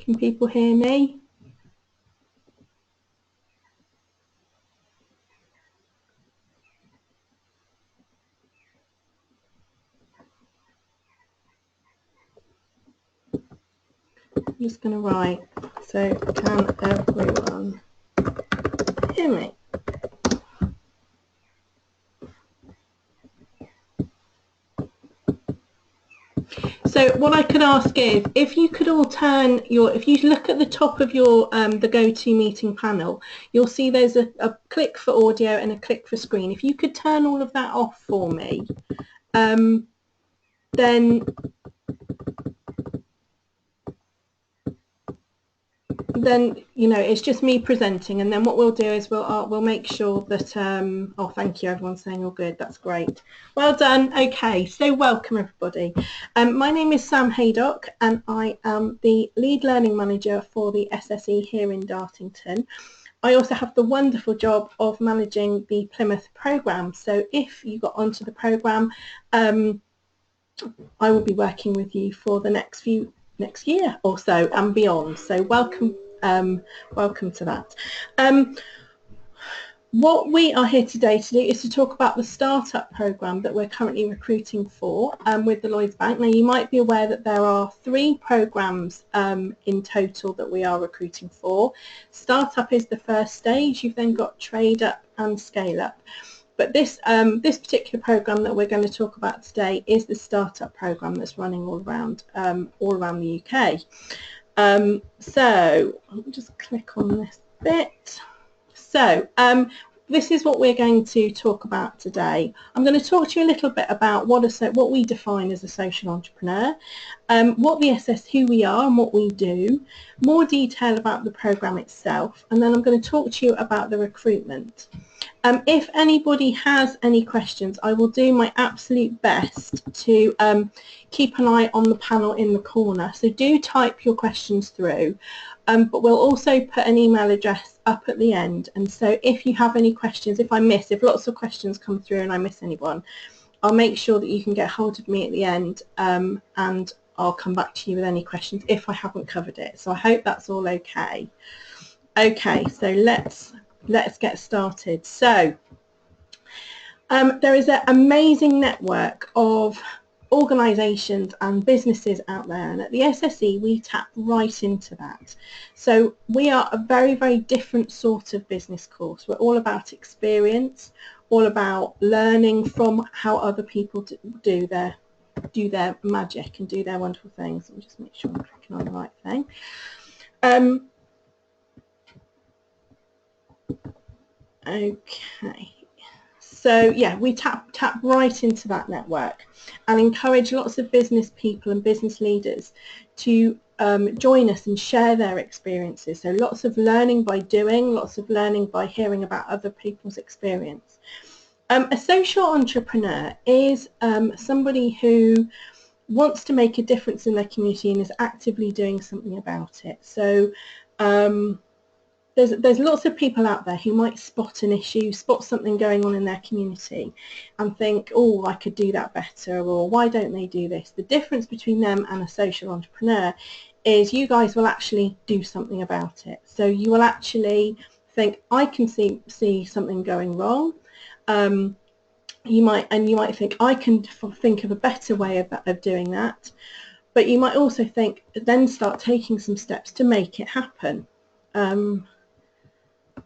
Can people hear me? I'm just going to write, so can everyone hear me? So what I could ask is, if you could all turn if you look at the top of your the GoToMeeting panel, you'll see there's a click for audio and a click for screen. If you could turn all of that off for me, then you know it's just me presenting, and then what we'll do is we'll make sure that oh, thank you, everyone's saying all good, that's great, well done. Okay, so welcome everybody. My name is Sam Haydock and I am the lead learning manager for the SSE here in Dartington. I also have the wonderful job of managing the Plymouth programme, so if you got onto the programme, I will be working with you for the next year or so and beyond. So welcome, welcome to that. What we are here today to do is to talk about the startup programme that we're currently recruiting for with the Lloyds Bank. Now you might be aware that there are 3 programmes in total that we are recruiting for. Startup is the first stage, you've then got Trade Up and Scale Up. But this particular programme that we're going to talk about today is the startup programme that's running all around the UK. So I'll just click on this bit. So this is what we're going to talk about today. I'm going to talk to you a little bit about what we define as a social entrepreneur, who we are and what we do, more detail about the programme itself, and then I'm going to talk to you about the recruitment. If anybody has any questions, I will do my absolute best to keep an eye on the panel in the corner. So do type your questions through, but we'll also put an email address up at the end. And so if you have any questions, if lots of questions come through and I miss anyone, I'll make sure that you can get hold of me at the end, and I'll come back to you with any questions if I haven't covered it. So I hope that's all okay. Okay, so let's get started. So there is an amazing network of organisations and businesses out there, and at the SSE we tap right into that. So we are a very, very different sort of business course. We're all about experience, all about learning from how other people do their magic and do their wonderful things. Let me just make sure I'm clicking on the right thing. Okay, so yeah, we tap right into that network and encourage lots of business people and business leaders to join us and share their experiences. So lots of learning by doing, lots of learning by hearing about other people's experience. A social entrepreneur is somebody who wants to make a difference in their community and is actively doing something about it. So there's lots of people out there who might spot an issue, spot something going on in their community and think, oh, I could do that better, or why don't they do this? The difference between them and a social entrepreneur is you guys will actually do something about it. So you will actually think, I can see something going wrong. You might think, I can think of a better way of doing that. But you might also think, then start taking some steps to make it happen.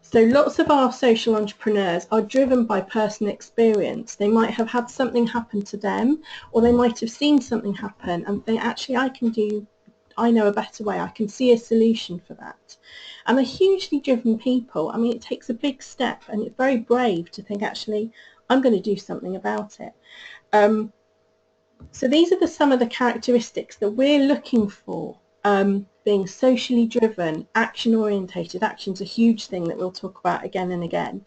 So lots of our social entrepreneurs are driven by personal experience. They might have had something happen to them, or they might have seen something happen and think, actually, I know a better way. I can see a solution for that. And they're hugely driven people. I mean, it takes a big step and it's very brave to think, actually, I'm going to do something about it. So these are some of the characteristics that we're looking for. Being socially driven, action-orientated. Action's a huge thing that we'll talk about again and again.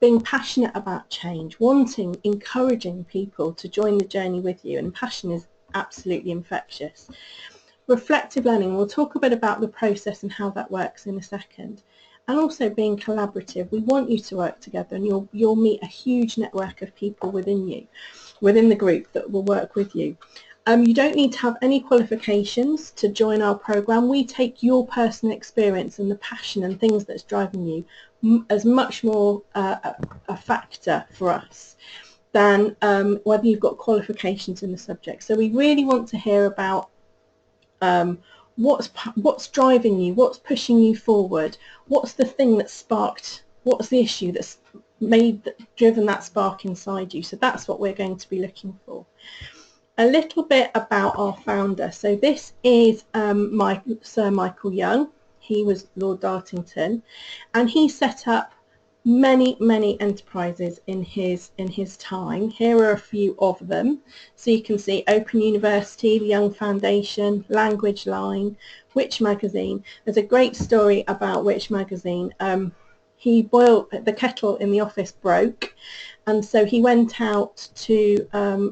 Being passionate about change, encouraging people to join the journey with you, and passion is absolutely infectious. Reflective learning, we'll talk a bit about the process and how that works in a second. And also being collaborative. We want you to work together, and you'll meet a huge network of people within the group that will work with you. You don't need to have any qualifications to join our program. We take your personal experience and the passion and things that's driving you as much more a factor for us than whether you've got qualifications in the subject. So we really want to hear about what's driving you, what's pushing you forward, what's the thing that sparked, what's the issue that's driven that spark inside you. So that's what we're going to be looking for. A little bit about our founder. So this is Sir Michael Young. He was Lord Dartington, and he set up many enterprises in his time. Here are a few of them. So you can see Open University, the Young Foundation, Language Line, Which Magazine. There's a great story about Which Magazine. He boiled, the kettle in the office broke, and so he went out to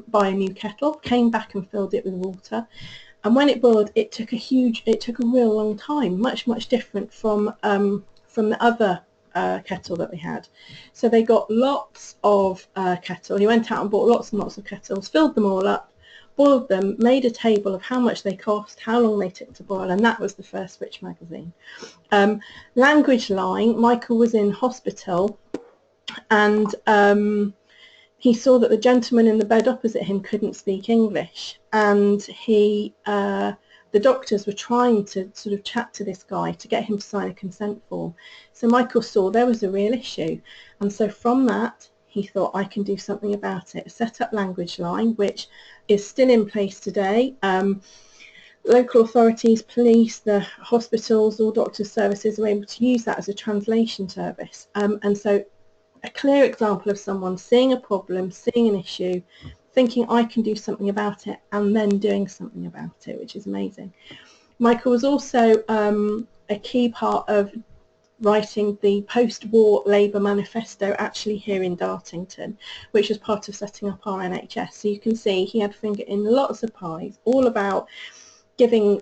buy a new kettle, came back and filled it with water, and when it boiled it took a real long time, much different from the other kettle that we had. So they got lots of kettle. He went out and bought lots and lots of kettles, filled them all up, boiled them, made a table of how much they cost, how long they took to boil, and that was the first Which Magazine. Language Line, Michael was in hospital, and he saw that the gentleman in the bed opposite him couldn't speak English, and the doctors were trying to sort of chat to this guy to get him to sign a consent form. So Michael saw there was a real issue, and so from that he thought, I can do something about it. Set up Language Line, which is still in place today. Local authorities, police, the hospitals, all doctors' services are able to use that as a translation service. And so a clear example of someone seeing a problem, seeing an issue, thinking I can do something about it, and then doing something about it, which is amazing. Michael was also a key part of writing the post-war Labour manifesto actually here in Dartington, which was part of setting up our NHS. So you can see he had a finger in lots of pies, all about giving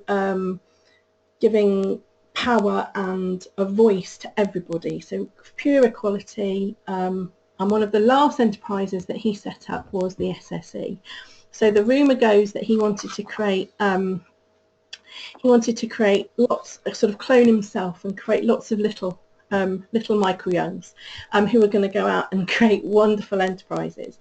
power and a voice to everybody. So pure equality. And one of the last enterprises that he set up was the SSE. So the rumour goes that he wanted to create lots, sort of clone himself and create lots of little Michael Youngs who were going to go out and create wonderful enterprises.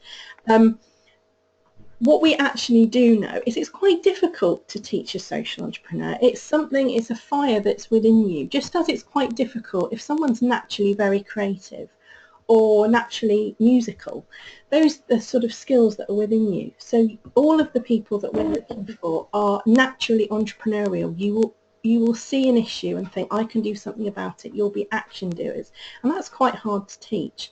What we actually do know is it's quite difficult to teach a social entrepreneur. It's a fire that's within you, just as it's quite difficult if someone's naturally very creative or naturally musical. Those are the sort of skills that are within you. So all of the people that we're looking for are naturally entrepreneurial. You will see an issue and think, I can do something about it. You'll be action doers, and that's quite hard to teach.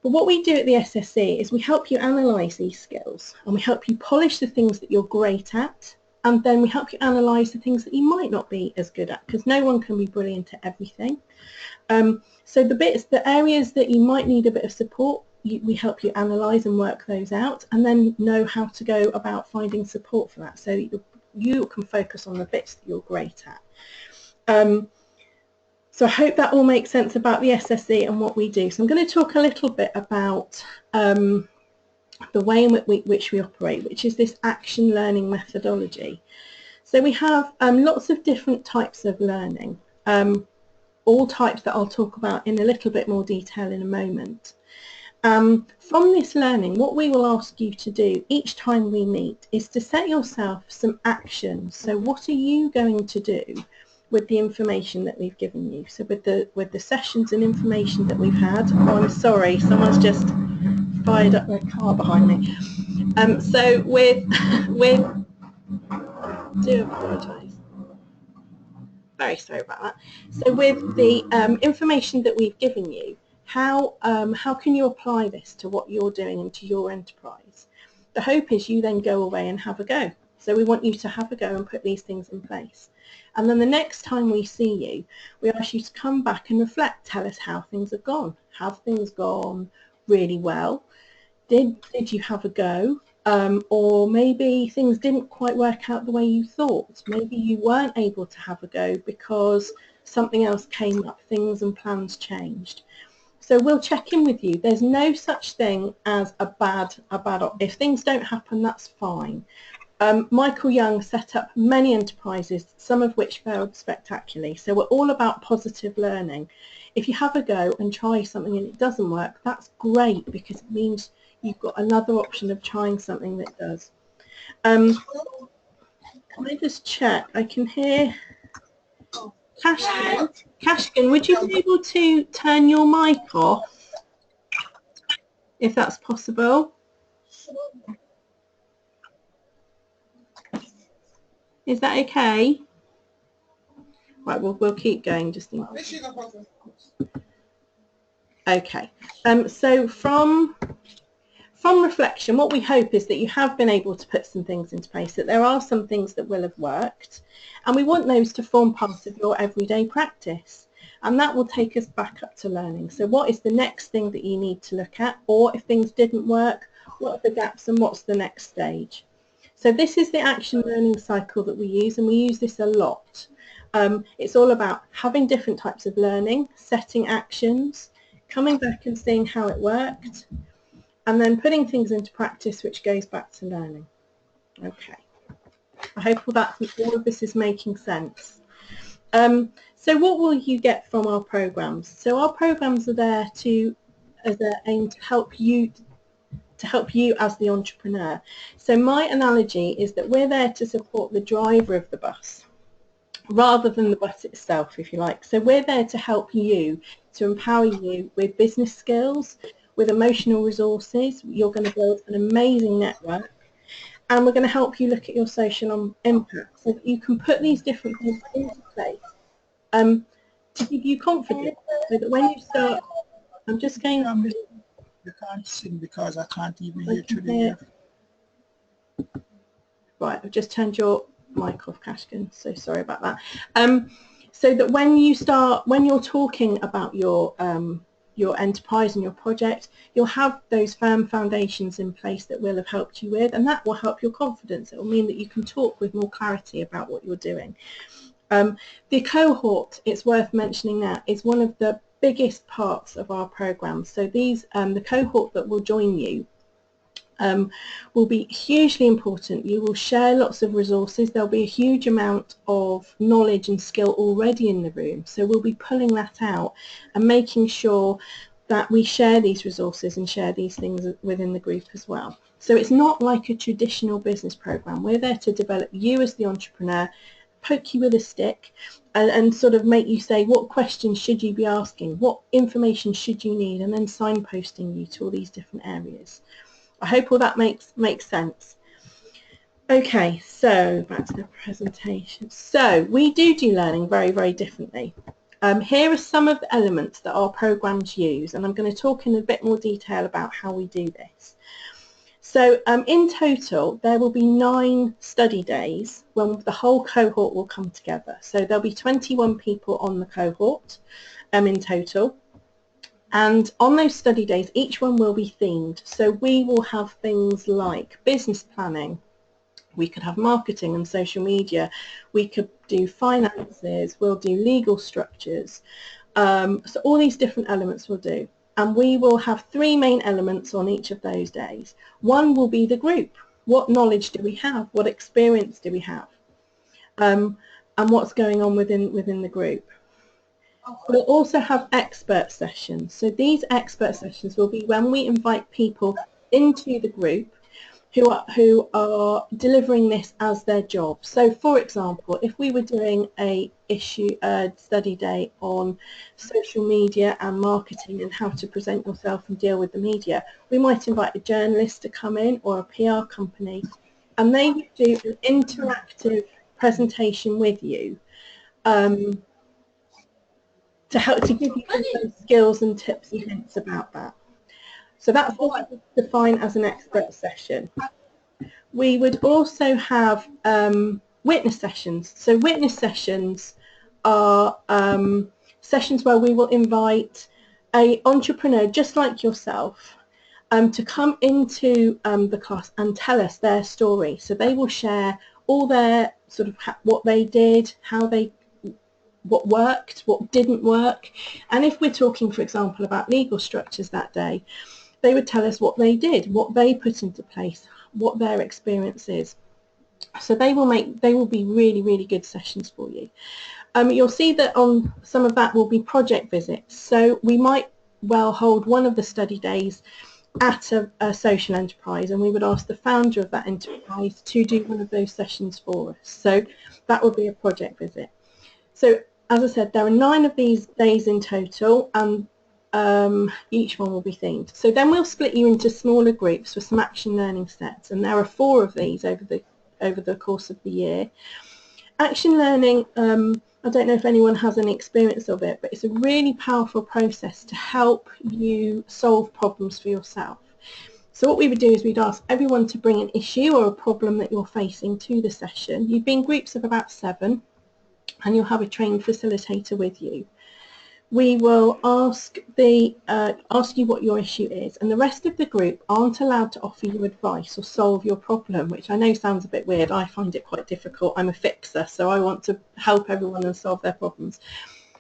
But what we do at the SSE is we help you analyse these skills, and we help you polish the things that you're great at, and then we help you analyse the things that you might not be as good at, because no one can be brilliant at everything. So the areas that you might need a bit of support, we help you analyse and work those out, and then know how to go about finding support for that, so that you can focus on the bits that you're great at. So I hope that all makes sense about the SSE and what we do. So I'm going to talk a little bit about the way in which we operate, which is this action learning methodology. So we have lots of different types of learning, all types that I'll talk about in a little bit more detail in a moment. From this learning, what we will ask you to do each time we meet is to set yourself some actions. So what are you going to do with the information that we've given you? So with the sessions and information that we've had. Oh, I'm sorry, someone's just fired up their car behind me. So do apologise. Very sorry about that. So with the information that we've given you, how can you apply this to what you're doing and to your enterprise? The hope is you then go away and have a go. So we want you to have a go and put these things in place. And then the next time we see you, we ask you to come back and reflect. Tell us how things have gone. Have things gone really well? Did you have a go? Or maybe things didn't quite work out the way you thought. Maybe you weren't able to have a go because something else came up, things and plans changed. So we'll check in with you. There's no such thing as a bad, if things don't happen, that's fine. Michael Young set up many enterprises, some of which failed spectacularly. So we're all about positive learning. If you have a go and try something and it doesn't work, that's great, because it means you've got another option of trying something that does. Can I just check? I can hear Kashkin. Kashkin, would you be able to turn your mic off, if that's possible? Is that okay? Right, we'll keep going just in case. Okay. So from reflection, what we hope is that you have been able to put some things into place, that there are some things that will have worked, and we want those to form part of your everyday practice. And that will take us back up to learning. So what is the next thing that you need to look at? Or if things didn't work, what are the gaps and what's the next stage? So this is the action learning cycle that we use, and we use this a lot. It's all about having different types of learning, setting actions, coming back and seeing how it worked, and then putting things into practice, which goes back to learning. Okay. I hope all of this is making sense. So what will you get from our programs? So our programs are there as an aim to help you as the entrepreneur. So my analogy is that we're there to support the driver of the bus rather than the bus itself, if you like. So we're there to help you, to empower you with business skills, with emotional resources. You're going to build an amazing network, and we're going to help you look at your social impact so that you can put these different things into place to give you confidence, so that when you start, I'm just going to... You can't sing because I can't even hear through the ear. Right, I've just turned your mic off, Kashkin, so sorry about that. So that when you're talking about your enterprise and your project, you'll have those firm foundations in place that will have helped you with, and that will help your confidence. It will mean that you can talk with more clarity about what you're doing. The cohort, it's worth mentioning that, is one of the biggest parts of our program. So these, the cohort that will join you will be hugely important. You will share lots of resources. There'll be a huge amount of knowledge and skill already in the room. So we'll be pulling that out and making sure that we share these resources and share these things within the group as well. So it's not like a traditional business program. We're there to develop you as the entrepreneur, poke you with a stick, and sort of make you say, what questions should you be asking? What information should you need? And then signposting you to all these different areas. I hope all that makes sense. Okay, so back to the presentation. So we do learning very, very differently. Here are some of the elements that our programs use, and I'm going to talk in a bit more detail about how we do this. So in total, there will be 9 study days when the whole cohort will come together. So there'll be 21 people on the cohort in total. And on those study days, each one will be themed. So we will have things like business planning. We could have marketing and social media. We could do finances. We'll do legal structures. So all these different elements we'll do. And we will have 3 main elements on each of those days. One will be the group. What knowledge do we have? What experience do we have? And what's going on within the group? We'll also have expert sessions. So these expert sessions will be when we invite people into the group who are delivering this as their job. So for example, if we were doing a study day on social media and marketing and how to present yourself and deal with the media, we might invite a journalist to come in, or a PR company, and they would do an interactive presentation with you to give you some skills and tips and hints about that. So that's what we define as an expert session. We would also have witness sessions. So witness sessions are sessions where we will invite an entrepreneur just like yourself to come into the class and tell us their story. So they will share all their sort of what they did, what worked, what didn't work. And if we're talking, for example, about legal structures that day, they would tell us what they did, what they put into place, what their experience is. So they will be really, really good sessions for you. You'll see that on some of that will be project visits. So we might well hold one of the study days at a social enterprise, and we would ask the founder of that enterprise to do one of those sessions for us. So that would be a project visit. So as I said, there are 9 of these days in total, and each one will be themed. So then we'll split you into smaller groups for some action learning sets, and there are 4 of these over the course of the year. Action learning, I don't know if anyone has any experience of it, but it's a really powerful process to help you solve problems for yourself. So what we would do is we'd ask everyone to bring an issue or a problem that you're facing to the session. You'd be in groups of about 7, and you'll have a trained facilitator with you. We will ask you what your issue is, and the rest of the group aren't allowed to offer you advice or solve your problem, which I know sounds a bit weird. I find it quite difficult. I'm a fixer, so I want to help everyone and solve their problems.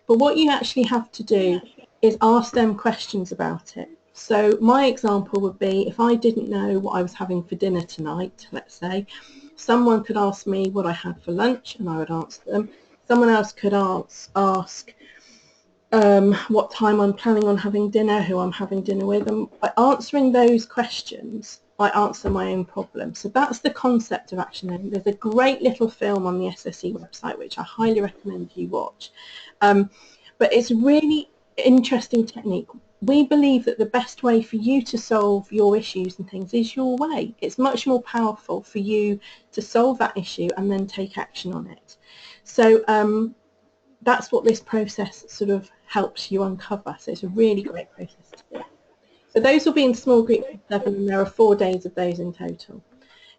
But what you actually have to do is ask them questions about it. So my example would be, if I didn't know what I was having for dinner tonight, let's say, someone could ask me what I had for lunch, and I would answer them. Someone else could ask what time I'm planning on having dinner, who I'm having dinner with, and by answering those questions, I answer my own problem. So that's the concept of action learning. There's a great little film on the SSE website, which I highly recommend you watch. But it's a really interesting technique. We believe that the best way for you to solve your issues and things is your way. It's much more powerful for you to solve that issue and then take action on it. So that's what this process sort of helps you uncover. So it's a really great process to do. So those will be in small groups of 7, and there are 4 days of those in total.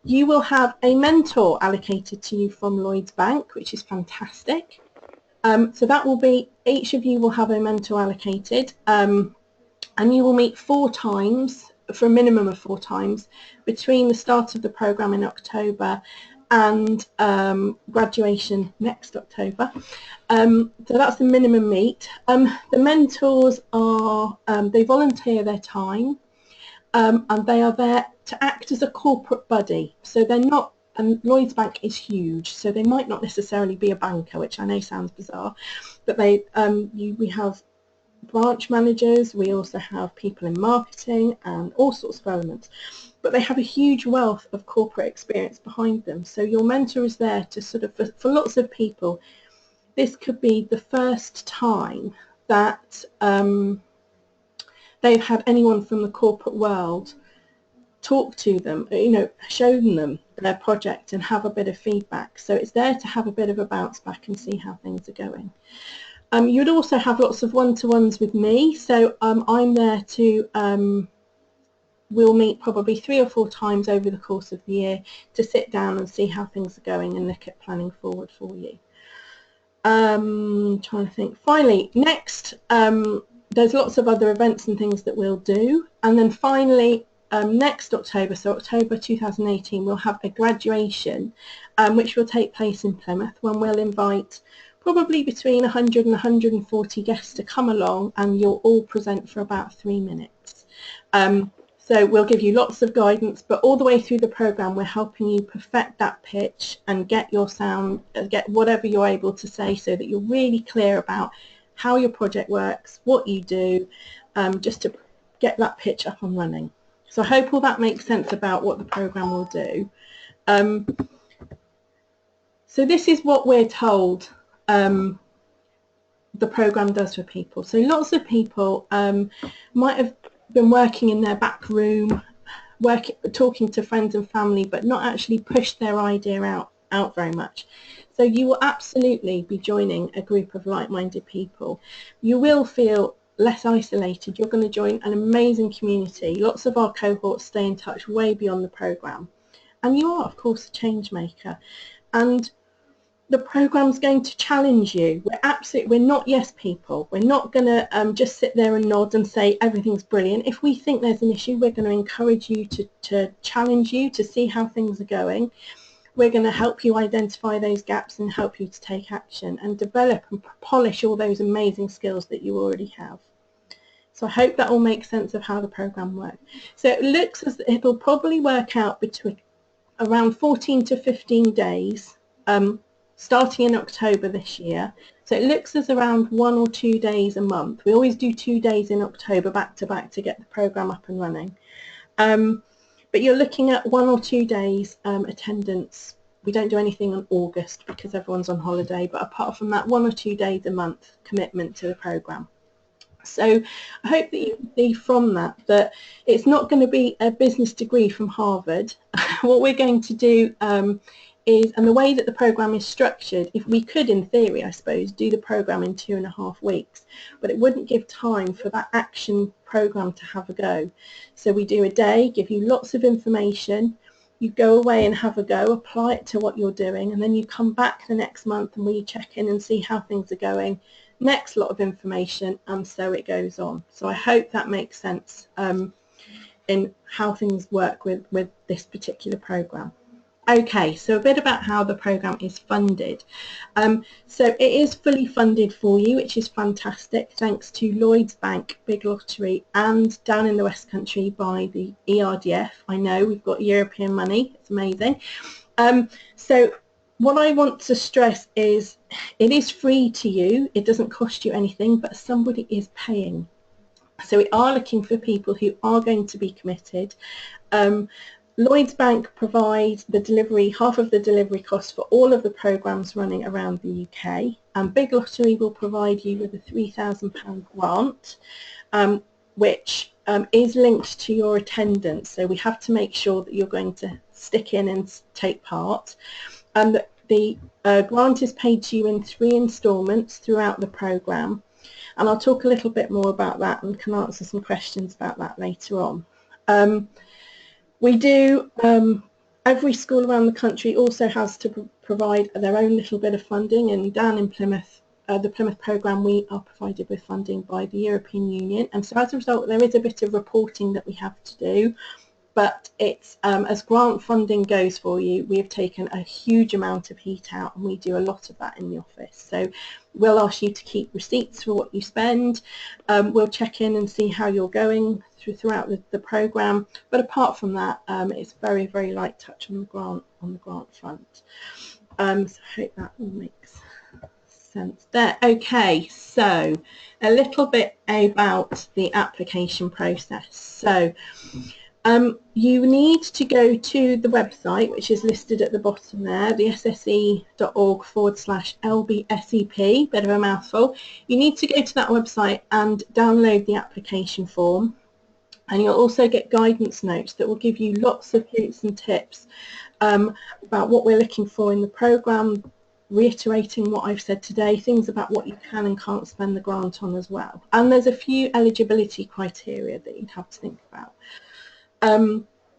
You will have a mentor allocated to you from Lloyds Bank, which is fantastic. So that will be, each of you will have a mentor allocated, and you will meet 4 times, for a minimum of 4 times, between the start of the programme in October and graduation next October. So that's the minimum meet. The mentors are, they volunteer their time, and they are there to act as a corporate buddy. So they're not, and Lloyds Bank is huge, so they might not necessarily be a banker, which I know sounds bizarre, but they, we have branch managers, we also have people in marketing and all sorts of elements, but they have a huge wealth of corporate experience behind them. So your mentor is there to sort of, for lots of people, this could be the first time that they've had anyone from the corporate world talk to them, you know, show them their project and have a bit of feedback. So it's there to have a bit of a bounce back and see how things are going. You'd also have lots of one-to-ones with me. So I'm there to, we'll meet probably 3 or 4 times over the course of the year to sit down and see how things are going and look at planning forward for you. Trying to think. Finally, next, there's lots of other events and things that we'll do. And then finally, next October, so October 2018, we'll have a graduation, which will take place in Plymouth, when we'll invite probably between 100 and 140 guests to come along, and you'll all present for about 3 minutes. So we'll give you lots of guidance, but all the way through the programme we're helping you perfect that pitch and get your sound, get whatever you're able to say, so that you're really clear about how your project works, what you do, just to get that pitch up and running. So I hope all that makes sense about what the programme will do. So this is what we're told the programme does for people. So lots of people might have been working in their back room, talking to friends and family, but not actually pushed their idea out very much. So you will absolutely be joining a group of like-minded people. You will feel less isolated. You're going to join an amazing community. Lots of our cohorts stay in touch way beyond the programme. And you are, of course, a change maker. And the programme's going to challenge you. We're not yes people. We're not going to just sit there and nod and say everything's brilliant. If we think there's an issue, we're going to encourage you to challenge you to see how things are going. We're going to help you identify those gaps and help you to take action and develop and polish all those amazing skills that you already have. So I hope that all makes sense of how the programme works. So it looks as it'll probably work out between around 14 to 15 days, starting in October this year. So it looks as around 1 or 2 days a month. We always do 2 days in October back to back to get the programme up and running. But you're looking at 1 or 2 days attendance. We don't do anything in August because everyone's on holiday, but apart from that, 1 or 2 days a month commitment to the programme. So I hope that you can see from that it's not going to be a business degree from Harvard. What we're going to do is, and the way that the programme is structured, if we could, in theory, I suppose, do the programme in 2.5 weeks, but it wouldn't give time for that action programme to have a go. So we do a day, give you lots of information, you go away and have a go, apply it to what you're doing, and then you come back the next month and we check in and see how things are going. Next lot of information, and so it goes on. So I hope that makes sense in how things work with this particular programme. Okay, so a bit about how the programme is funded. So it is fully funded for you, which is fantastic, thanks to Lloyds Bank, Big Lottery, and down in the West Country by the ERDF. I know we've got European money, it's amazing. So what I want to stress is it is free to you, it doesn't cost you anything, but somebody is paying. So we are looking for people who are going to be committed. Lloyds Bank provides the delivery, half of the delivery cost for all of the programmes running around the UK, and Big Lottery will provide you with a £3,000 grant, which is linked to your attendance. So we have to make sure that you're going to stick in and take part. The grant is paid to you in 3 instalments throughout the programme, and I'll talk a little bit more about that and can answer some questions about that later on. We do, every school around the country also has to provide their own little bit of funding, and down in Plymouth, the Plymouth programme, we are provided with funding by the European Union, and so as a result there is a bit of reporting that we have to do, but it's as grant funding goes for you, we have taken a huge amount of heat out, and we do a lot of that in the office. So we'll ask you to keep receipts for what you spend, we'll check in and see how you're going throughout the programme, but apart from that it's very, very light touch on the grant front. So I hope that all makes sense there. Okay, so a little bit about the application process. So you need to go to the website, which is listed at the bottom there, the sse.org/LBSEP, bit of a mouthful. You need to go to that website and download the application form, and you'll also get guidance notes that will give you lots of hints and tips about what we're looking for in the programme, reiterating what I've said today, things about what you can and can't spend the grant on as well. And there's a few eligibility criteria that you'd have to think about.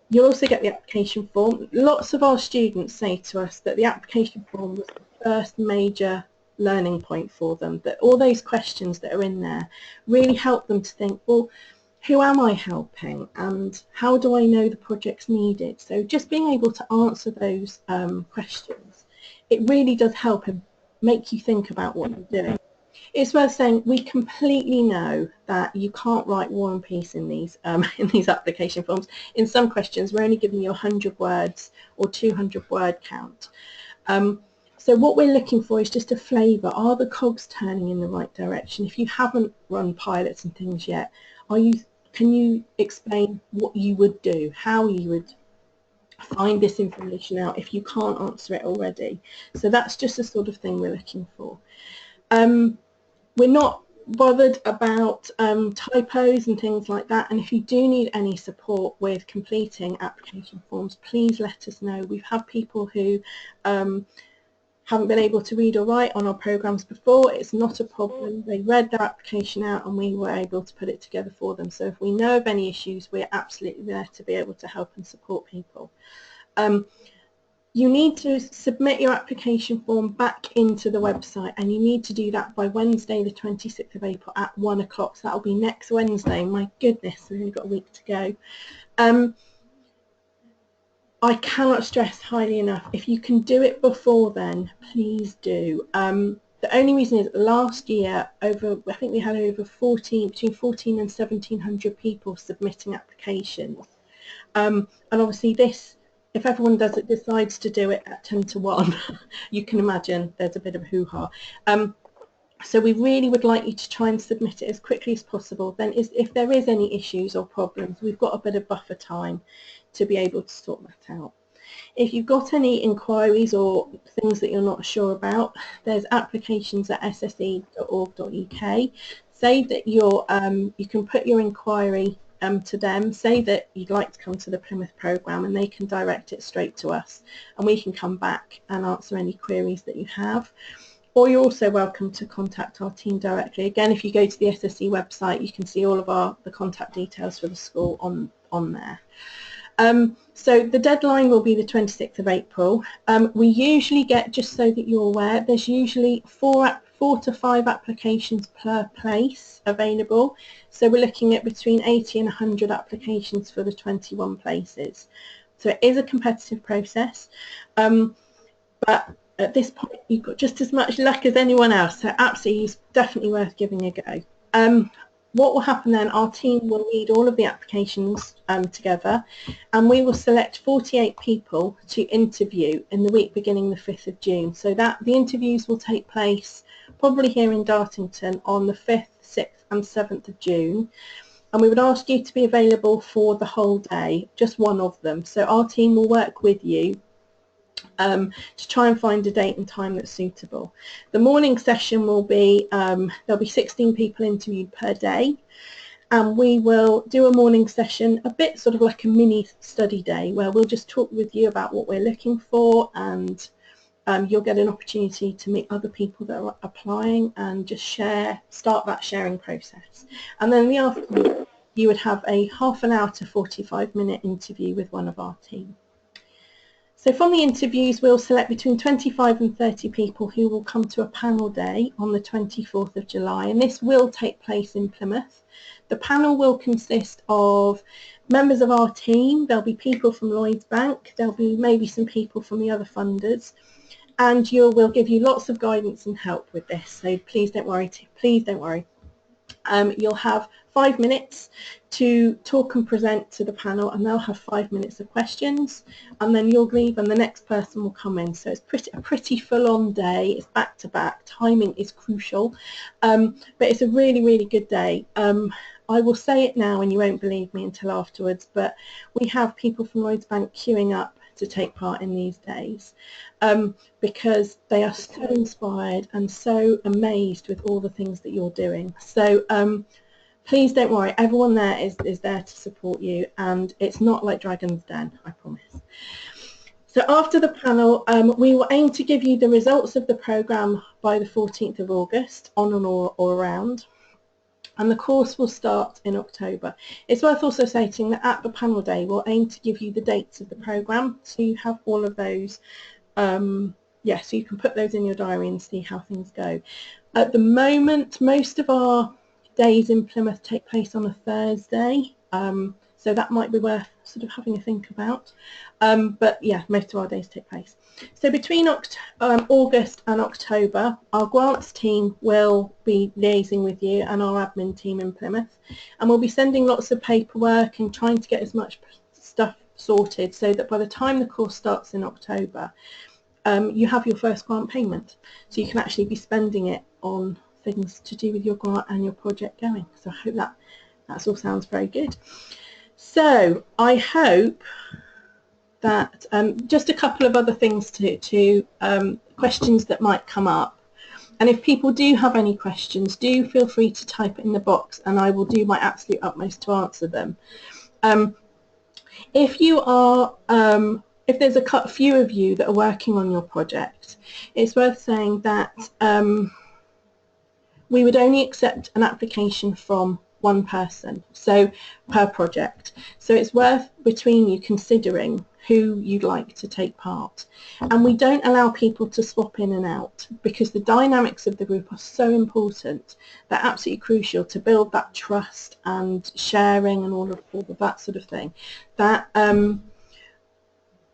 You'll also get the application form. Lots of our students say to us that the application form was the first major learning point for them, that all those questions that are in there really help them to think, well, who am I helping and how do I know the project's needed? So just being able to answer those questions, it really does help and make you think about what you're doing. It's worth saying we completely know that you can't write War and Peace in these application forms. In some questions we're only giving you 100 words or 200 word count. So what we're looking for is just a flavour. Are the cogs turning in the right direction? If you haven't run pilots and things yet, can you explain what you would do, how you would find this information out if you can't answer it already? So that's just the sort of thing we're looking for. We're not bothered about typos and things like that, and if you do need any support with completing application forms, please let us know. We've had people who haven't been able to read or write on our programmes before. It's not a problem. They read their application out and we were able to put it together for them. So if we know of any issues, we're absolutely there to be able to help and support people. You need to submit your application form back into the website, and you need to do that by Wednesday the 26th of April at 1 o'clock. So that'll be next Wednesday. My goodness, we've only got a week to go. I cannot stress highly enough, if you can do it before then, please do. The only reason is last year, I think we had over between 14 and 1700 people submitting applications. And obviously this if everyone decides to do it at 10 to 1, you can imagine there's a bit of a hoo-ha. So we really would like you to try and submit it as quickly as possible. Then if there is any issues or problems, we've got a bit of buffer time to be able to sort that out. If you've got any inquiries or things that you're not sure about, there's applications at sse.org.uk. Say that you can put your inquiry to them, say that you'd like to come to the Plymouth programme, and they can direct it straight to us, and we can come back and answer any queries that you have. Or you're also welcome to contact our team directly. Again, if you go to the SSE website, you can see all of the contact details for the school on there. So the deadline will be the 26th of April. We usually get, just so that you're aware, there's usually 4 to 5 applications per place available. So we're looking at between 80 and 100 applications for the 21 places. So it is a competitive process, but at this point you've got just as much luck as anyone else, so absolutely it's definitely worth giving a go. What will happen then, our team will read all of the applications together, and we will select 48 people to interview in the week beginning the 5th of June. So that the interviews will take place probably here in Dartington on the 5th, 6th and 7th of June. And we would ask you to be available for the whole day, just one of them. So our team will work with you to try and find a date and time that's suitable. The morning session will be, there'll be 16 people interviewed per day, and we will do a morning session, a bit sort of like a mini study day, where we'll just talk with you about what we're looking for, and you'll get an opportunity to meet other people that are applying and just start that sharing process. And then in the afternoon you would have a half an hour to 45-minute interview with one of our team. So from the interviews, we'll select between 25 and 30 people who will come to a panel day on the 24th of July, and this will take place in Plymouth. The panel will consist of members of our team, there'll be people from Lloyds Bank, there'll be maybe some people from the other funders, and we'll give you lots of guidance and help with this, so please don't worry, You'll have 5 minutes to talk and present to the panel, and they'll have 5 minutes of questions, and then you'll leave and the next person will come in. So it's a pretty full-on day. It's back-to-back. Timing is crucial, but it's a really, really good day. I will say it now and you won't believe me until afterwards, but we have people from Lloyds Bank queuing up to take part in these days, because they are so inspired and so amazed with all the things that you're doing. So please don't worry, everyone there is there to support you, and it's not like Dragon's Den, I promise. So after the panel, we will aim to give you the results of the programme by the 14th of August, on and or around, and the course will start in October. It's worth also stating that at the panel day we'll aim to give you the dates of the programme, so you have all of those, so you can put those in your diary and see how things go. At the moment, most of our days in Plymouth take place on a Thursday, so that might be worth sort of having a think about, but yeah, most of our days take place. So between August and October, our grants team will be liaising with you and our admin team in Plymouth, and we'll be sending lots of paperwork and trying to get as much stuff sorted so that by the time the course starts in October, you have your first grant payment, so you can actually be spending it on things to do with your grant and your project going. So I hope that all sounds very good. So I hope that just a couple of other things to questions that might come up, and if people do have any questions, do feel free to type it in the box and I will do my absolute utmost to answer them. If you are if there's a few of you that are working on your project, it's worth saying that we would only accept an application from one person, so per project. So it's worth between you considering who you'd like to take part. And we don't allow people to swap in and out, because the dynamics of the group are so important. They're absolutely crucial to build that trust and sharing and all of that sort of thing. That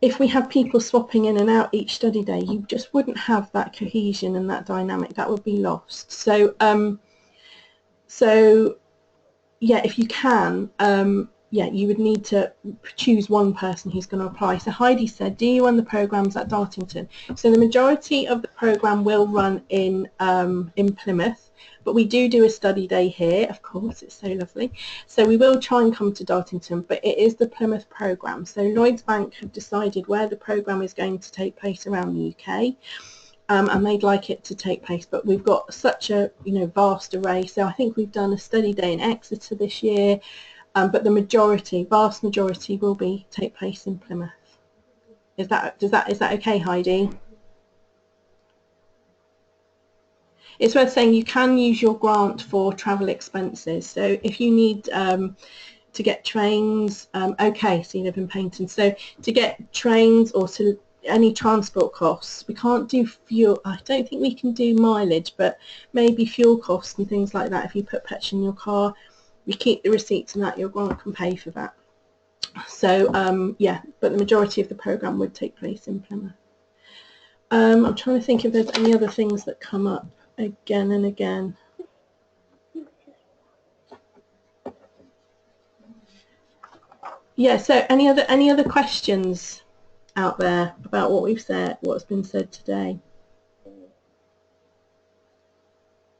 if we have people swapping in and out each study day, you just wouldn't have that cohesion and that dynamic. That would be lost. So yeah, if you can, yeah, you would need to choose one person who's going to apply. So Heidi said, do you run the programs at Dartington? So the majority of the program will run in Plymouth, but we do a study day here, of course, it's so lovely. So we will try and come to Dartington, but it is the Plymouth program. So Lloyds Bank have decided where the program is going to take place around the UK. And they'd like it to take place, but we've got such a vast array. So I think we've done a study day in Exeter this year, but the vast majority will take place in Plymouth. Is that okay, Heidi? It's worth saying you can use your grant for travel expenses. So if you need to get trains, okay, so you live in Paynton, so to get trains or to any transport costs, we can't do fuel. I don't think we can do mileage, but maybe fuel costs and things like that. If you put petrol in your car, you keep the receipts and that your grant can pay for that. So yeah, but the majority of the program would take place in Plymouth. I'm trying to think if there's any other things that come up again and again. Yeah, so any other questions out there about what we've said, what's been said today?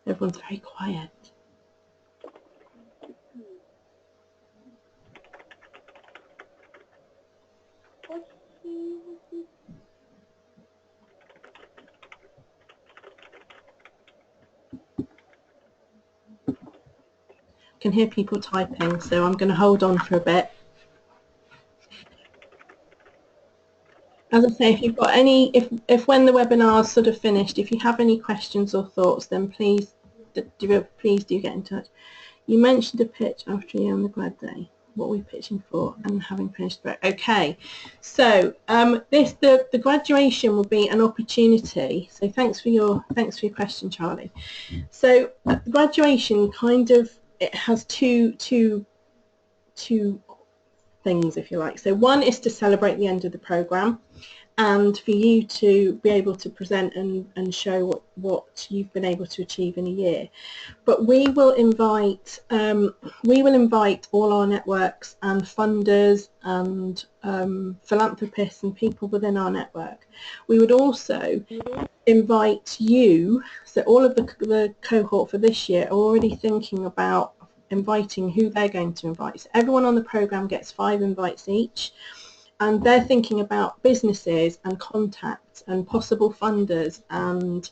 Everyone's very quiet. I can hear people typing, so I'm going to hold on for a bit. As I say, if you've got any, if when the webinar's sort of finished, if you have any questions or thoughts, then please do get in touch. You mentioned a pitch after you on the grad day. What we're pitching for and having finished the book. Okay, so the graduation will be an opportunity. So thanks for your question, Charlie. So graduation kind of, it has two things, if you like. So one is to celebrate the end of the program, and for you to be able to present and show what you've been able to achieve in a year. But we will invite all our networks and funders and philanthropists and people within our network. We would also invite you, so all of the cohort for this year are already thinking about inviting who they're going to invite. So everyone on the program gets 5 invites each. And they're thinking about businesses and contacts and possible funders and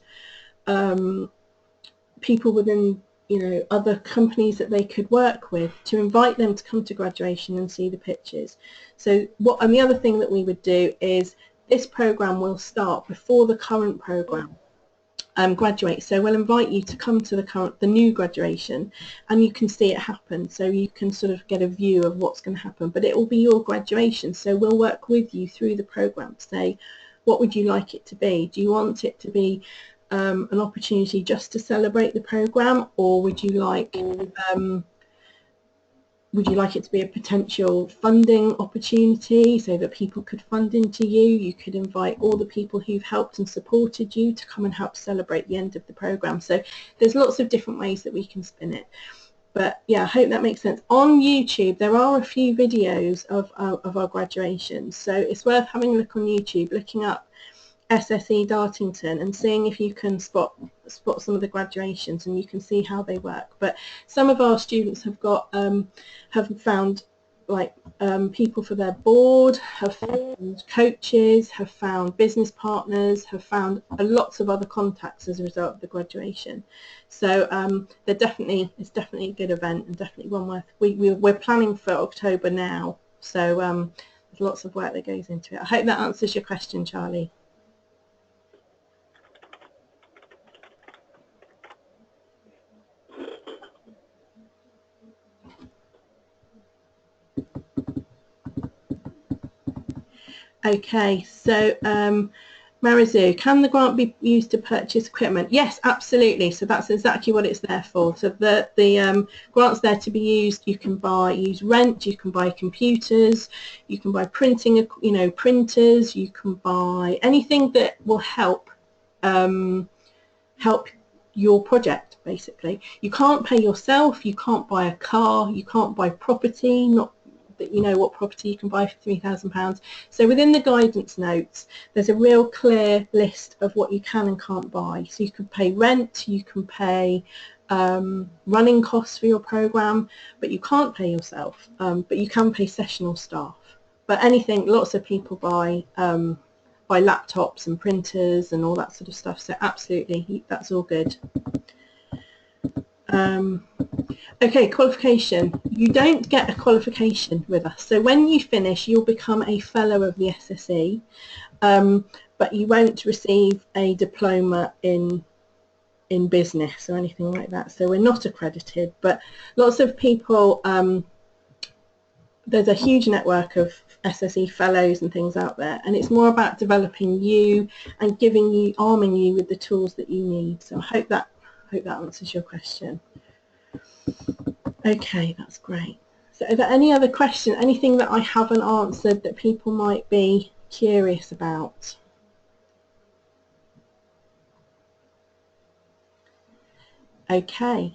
people within, other companies that they could work with, to invite them to come to graduation and see the pictures. So and the other thing that we would do is this program will start before the current program graduate. So we'll invite you to come to the new graduation, and you can see it happen, so you can sort of get a view of what's going to happen. But it will be your graduation, so we'll work with you through the program to say, what would you like it to be? Do you want it to be an opportunity just to celebrate the program, or would you like it to be a potential funding opportunity so that people could fund into you? You could invite all the people who've helped and supported you to come and help celebrate the end of the program. So there's lots of different ways that we can spin it. But yeah, I hope that makes sense. On YouTube, there are a few videos of our graduations. So it's worth having a look on YouTube, looking up SSE Dartington and seeing if you can spot some of the graduations, and you can see how they work. But some of our students have found people for their board, have found coaches, have found business partners, have found lots of other contacts as a result of the graduation. So it's definitely a good event, and definitely one worth. We're planning for October now, so there's lots of work that goes into it. I hope that answers your question, Charlie. Okay, so Marizu, can the grant be used to purchase equipment? Yes, absolutely. So that's exactly what it's there for. So the grant's there to be used. You can use rent. You can buy computers. You can buy printing, printers. You can buy anything that will help your project. Basically, you can't pay yourself. You can't buy a car. You can't buy property. that you know what property you can buy for £3,000. So within the guidance notes, there's a real clear list of what you can and can't buy. So you can pay rent, you can pay running costs for your programme, but you can't pay yourself, but you can pay sessional staff. But anything, lots of people buy laptops and printers and all that sort of stuff, so absolutely, that's all good. Okay, qualification. You don't get a qualification with us. So when you finish, you'll become a fellow of the SSE, but you won't receive a diploma in business or anything like that. So we're not accredited, but lots of people, there's a huge network of SSE fellows and things out there, and it's more about developing you and arming you with the tools that you need. So I hope that answers your question. Okay, that's great. So are there any other questions, anything that I haven't answered that people might be curious about? Okay,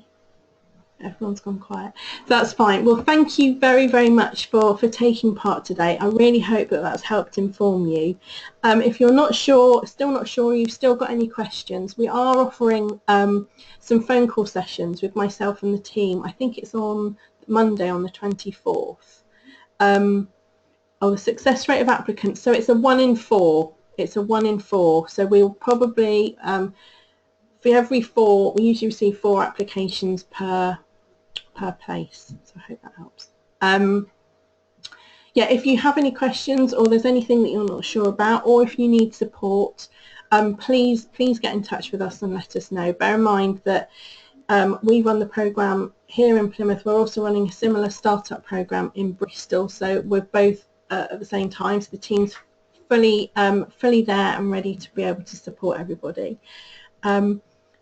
everyone's gone quiet. That's fine. Well, thank you very, very much for taking part today. I really hope that that's helped inform you. If you're not sure, still not sure, you've still got any questions, we are offering some phone call sessions with myself and the team. I think it's on Monday on the 24th. The success rate of applicants, so it's a 1 in 4. It's a 1 in 4. So we'll probably, for every 4, we usually receive 4 applications per place. So I hope that helps. Yeah, if you have any questions or there's anything that you're not sure about, or if you need support, please get in touch with us and let us know. Bear in mind that we run the programme here in Plymouth. We're also running a similar startup programme in Bristol, so we're both at the same time, so the team's fully there and ready to be able to support everybody.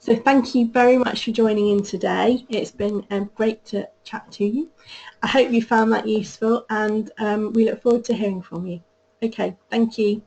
So thank you very much for joining in today. It's been great to chat to you. I hope you found that useful, and we look forward to hearing from you. Okay, thank you.